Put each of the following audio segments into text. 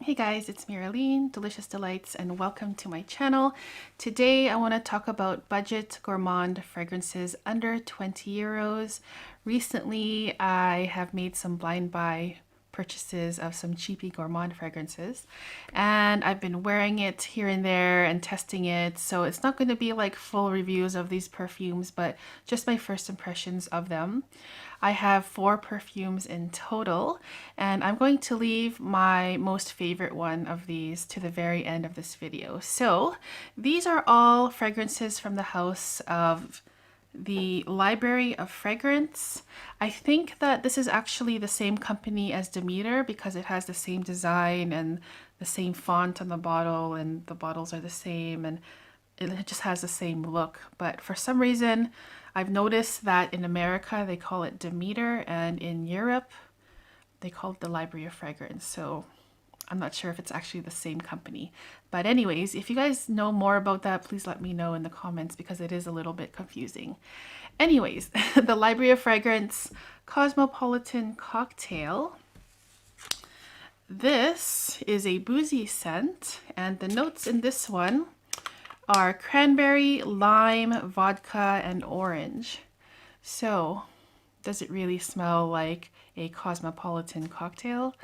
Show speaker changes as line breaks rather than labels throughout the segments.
Hey guys, it's Miraline, Delicious Delights, and welcome to my channel. Today I want to talk about budget gourmand fragrances under 20 euros. Recently I have made some blind buy purchases of some cheapy gourmand fragrances, and I've been wearing it here and there and testing it, so it's not going to be like full reviews of these perfumes, but just my first impressions of them. I have 4 perfumes in total, and I'm going to leave my most favorite one of these to the very end of this video. So these are all fragrances from the house of the Library of Fragrance. I think that this is actually the same company as Demeter because it has the same design and the same font on the bottle, and the bottles are the same, and it just has the same look. But for some reason, I've noticed that in America they call it Demeter, and in Europe they call it the Library of Fragrance. So I'm not sure if it's actually the same company. But anyways, if you guys know more about that, please let me know in the comments because it is a little bit confusing. Anyways, the Library of Fragrance Cosmopolitan Cocktail. This is a boozy scent, and the notes in this one are cranberry, lime, vodka, and orange. So, does it really smell like a cosmopolitan cocktail?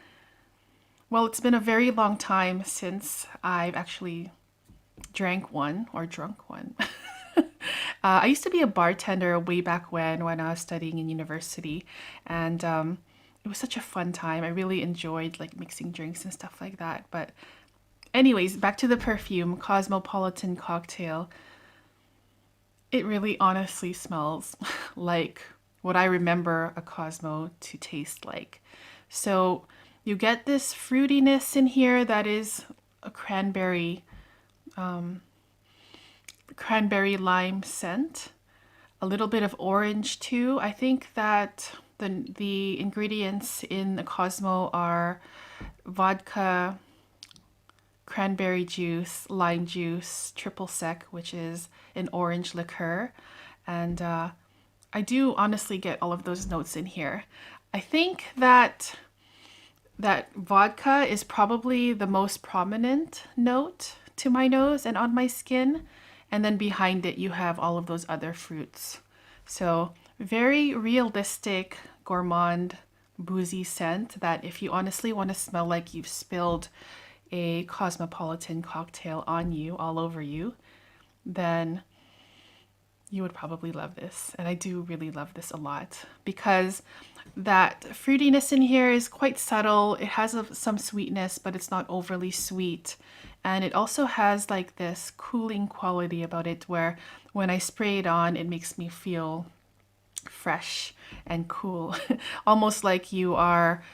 Well, it's been a very long time since I've actually drank one or drunk one. I used to be a bartender way back when I was studying in university, and it was such a fun time. I really enjoyed like mixing drinks and stuff like that. But anyways, back to the perfume, Cosmopolitan Cocktail. It really honestly smells like what I remember a Cosmo to taste like. So you get this fruitiness in here that is a cranberry lime scent, a little bit of orange too. I think that the ingredients in the Cosmo are vodka, cranberry juice, lime juice, triple sec, which is an orange liqueur, and I do honestly get all of those notes in here. I think that vodka is probably the most prominent note to my nose and on my skin, and then behind it you have all of those other fruits. So very realistic gourmand boozy scent that if you honestly want to smell like you've spilled a cosmopolitan cocktail on you, all over you, then you would probably love this. And I do really love this a lot because that fruitiness in here is quite subtle. It has some sweetness, but it's not overly sweet. And it also has like this cooling quality about it where when I spray it on, it makes me feel fresh and cool. Almost like you are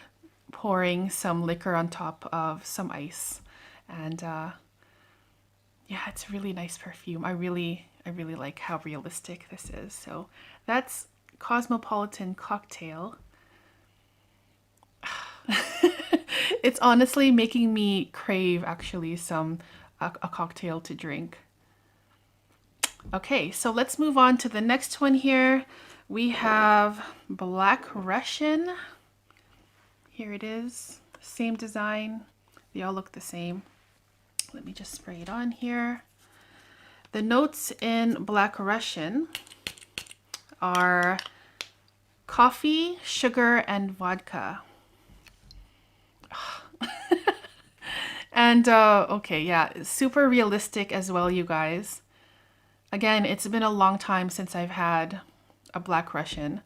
pouring some liquor on top of some ice. And yeah, it's a really nice perfume. I really like how realistic this is. So that's Cosmopolitan Cocktail. It's honestly making me crave actually a cocktail to drink. Okay, so let's move on to the next one here. We have Black Russian. Here it is, same design. They all look the same. Let me just spray it on here. The notes in Black Russian are coffee, sugar, and vodka. And okay, yeah, super realistic as well, you guys. Again, it's been a long time since I've had a Black Russian,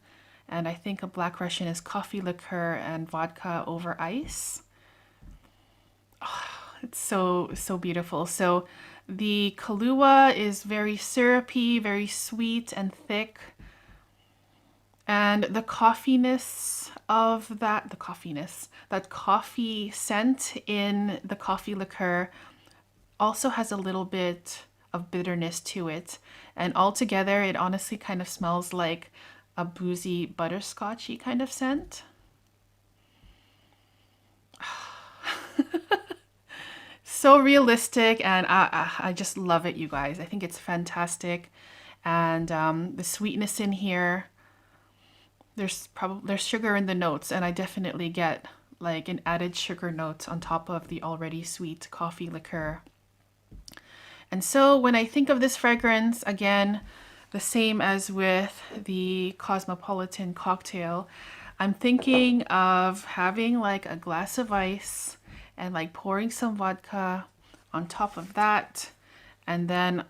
and I think a Black Russian is coffee liqueur and vodka over ice. Oh, it's so beautiful. So the Kahlua is very syrupy, very sweet and thick. And the coffeeness of that coffee scent in the coffee liqueur also has a little bit of bitterness to it. And altogether, it honestly kind of smells like a boozy butterscotchy kind of scent. So realistic, and I just love it, you guys. I think it's fantastic. And the sweetness in here, there's sugar in the notes, and I definitely get like an added sugar note on top of the already sweet coffee liqueur. And so when I think of this fragrance, again, the same as with the Cosmopolitan Cocktail, I'm thinking of having like a glass of ice and like pouring some vodka on top of that, and then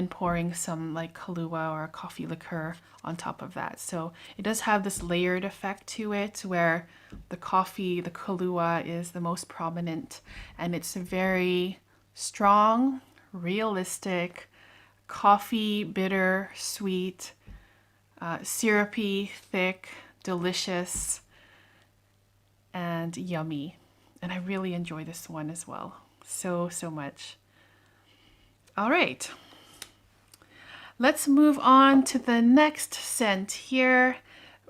pouring some like Kahlua or coffee liqueur on top of that. So it does have this layered effect to it where the coffee, the Kahlua is the most prominent, and it's very strong, realistic, coffee, bitter, sweet, syrupy, thick, delicious, and yummy. And I really enjoy this one as well. So much. All right. Let's move on to the next scent here.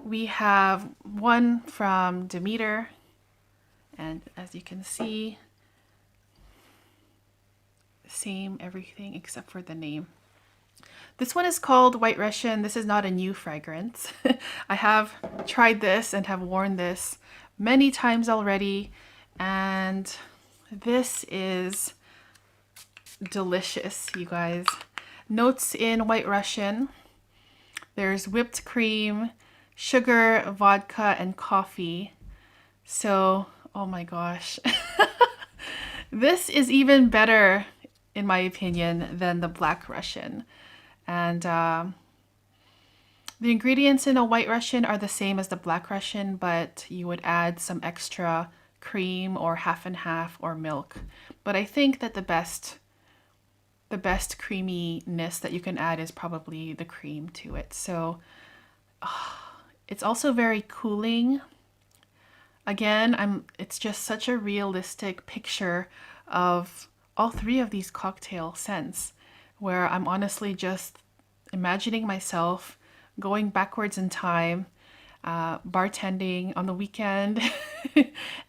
We have one from Demeter. And as you can see, same everything except for the name. This one is called White Russian. This is not a new fragrance. I have tried this and have worn this many times already, and this is delicious, you guys. Notes in White Russian. There's whipped cream, sugar, vodka, and coffee. So, oh my gosh. This is even better, in my opinion, than the Black Russian. And the ingredients in a White Russian are the same as the Black Russian, but you would add some extra cream or half and half or milk. But I think that the best creaminess that you can add is probably the cream to it. So it's also very cooling. Again, it's just such a realistic picture of all three of these cocktail scents, where I'm honestly just imagining myself going backwards in time, bartending on the weekend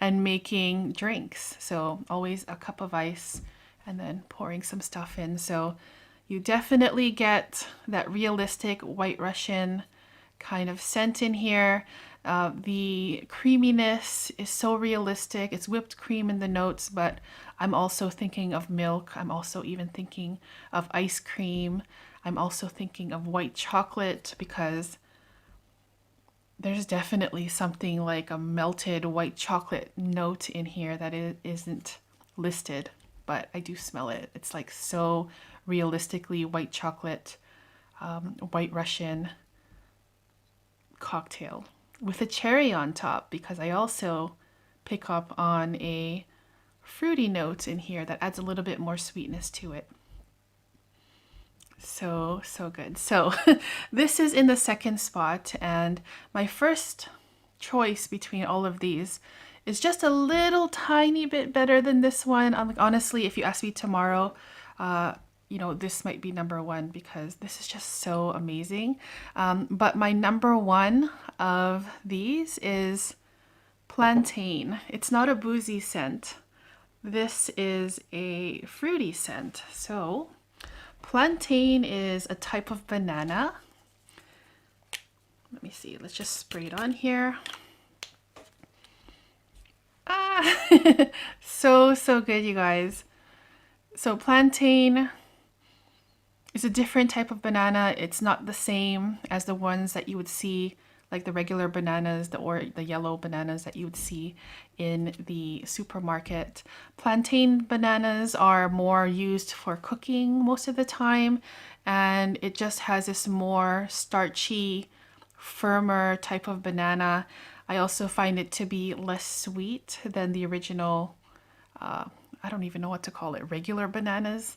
and making drinks. So always a cup of ice and then pouring some stuff in. So you definitely get that realistic White Russian kind of scent in here. The creaminess is so realistic. It's whipped cream in the notes, but I'm also thinking of milk. I'm also even thinking of ice cream. I'm also thinking of white chocolate, because there's definitely something like a melted white chocolate note in here that isn't listed, but I do smell it. It's like so realistically white chocolate, White Russian cocktail with a cherry on top, because I also pick up on a fruity note in here that adds a little bit more sweetness to it. So good. So this is in the second spot, and my first choice between all of these is just a little tiny bit better than this one. Honestly, if you ask me tomorrow, this might be number one, because this is just so amazing. But my number one of these is Plantain. It's not a boozy scent. This is a fruity scent. So Plantain is a type of banana. Let me see. Let's just spray it on here. So good, you guys. So Plantain is a different type of banana. It's not the same as the ones that you would see, like the regular bananas, or the yellow bananas that you would see in the supermarket. Plantain bananas are more used for cooking most of the time, and it just has this more starchy, firmer type of banana. I also find it to be less sweet than the original, I don't even know what to call it, regular bananas.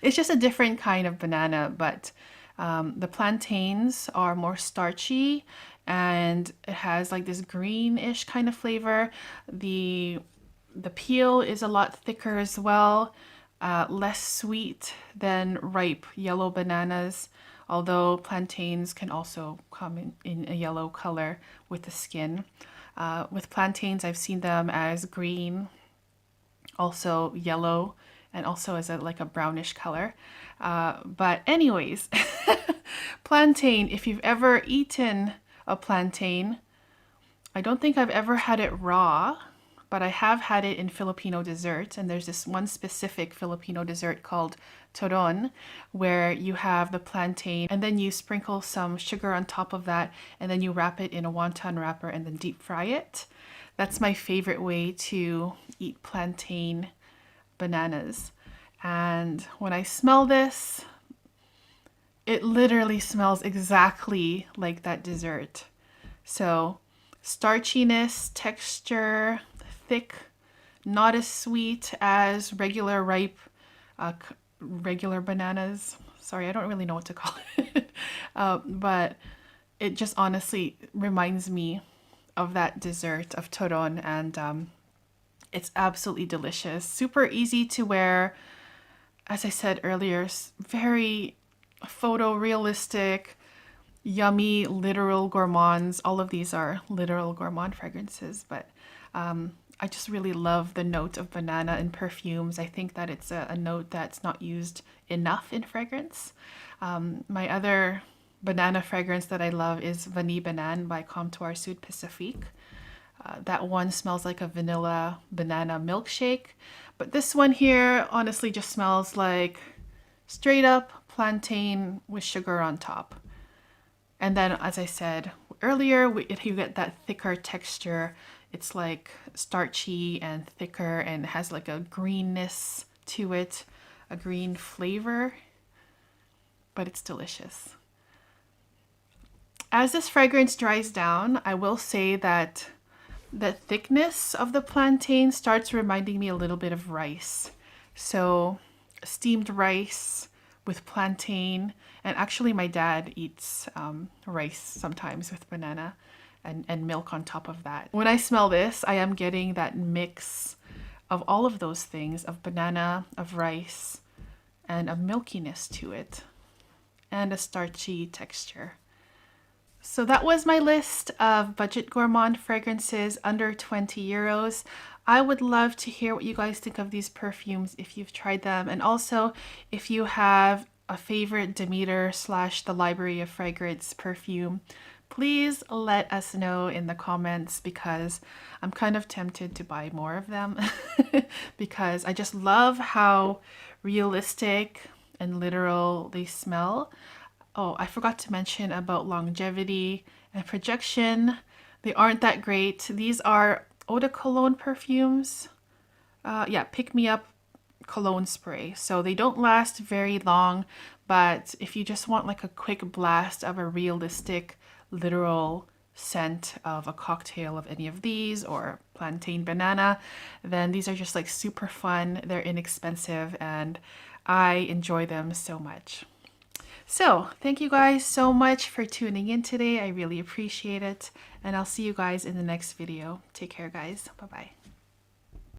It's just a different kind of banana, but the plantains are more starchy, and it has like this greenish kind of flavor. The peel is a lot thicker as well, less sweet than ripe yellow bananas, although plantains can also come in a yellow color with the skin. With plantains, I've seen them as green, also yellow, and also as like a brownish color. But anyways, plantain, if you've ever eaten a plantain, I don't think I've ever had it raw, but I have had it in Filipino dessert. And there's this one specific Filipino dessert called turon, where you have the plantain and then you sprinkle some sugar on top of that, and then you wrap it in a wonton wrapper and then deep fry it. That's my favorite way to eat plantain bananas. And when I smell this, it literally smells exactly like that dessert. So starchiness, texture, thick, not as sweet as regular ripe, regular bananas. Sorry, I don't really know what to call it. But it just honestly reminds me of that dessert of turon, and it's absolutely delicious. Super easy to wear. As I said earlier, very photorealistic, yummy, literal gourmands. All of these are literal gourmand fragrances, but I just really love the note of banana in perfumes. I think that it's a note that's not used enough in fragrance. My other banana fragrance that I love is Vanille Banane by Comptoir Sud Pacifique. That one smells like a vanilla banana milkshake. But this one here honestly just smells like straight up plantain with sugar on top. And then, as I said earlier, you get that thicker texture. It's like starchy and thicker and has like a greenness to it, a green flavor, but it's delicious. As this fragrance dries down, I will say that the thickness of the plantain starts reminding me a little bit of rice. So steamed rice with plantain, and actually my dad eats rice sometimes with banana and milk on top of that. When I smell this, I am getting that mix of all of those things, of banana, of rice, and a milkiness to it, and a starchy texture. So that was my list of budget gourmand fragrances under 20 euros. I would love to hear what you guys think of these perfumes if you've tried them. And also if you have a favorite Demeter / the Library of Fragrance perfume, please let us know in the comments, because I'm kind of tempted to buy more of them because I just love how realistic and literal they smell. Oh, I forgot to mention about longevity and projection. They aren't that great. These are eau de cologne perfumes. Yeah, Pick Me Up cologne spray. So they don't last very long, but if you just want like a quick blast of a realistic, literal scent of a cocktail of any of these or plantain banana, then these are just like super fun. They're inexpensive and I enjoy them so much. So thank you guys so much for tuning in today. I really appreciate it. And I'll see you guys in the next video. Take care, guys. Bye-bye.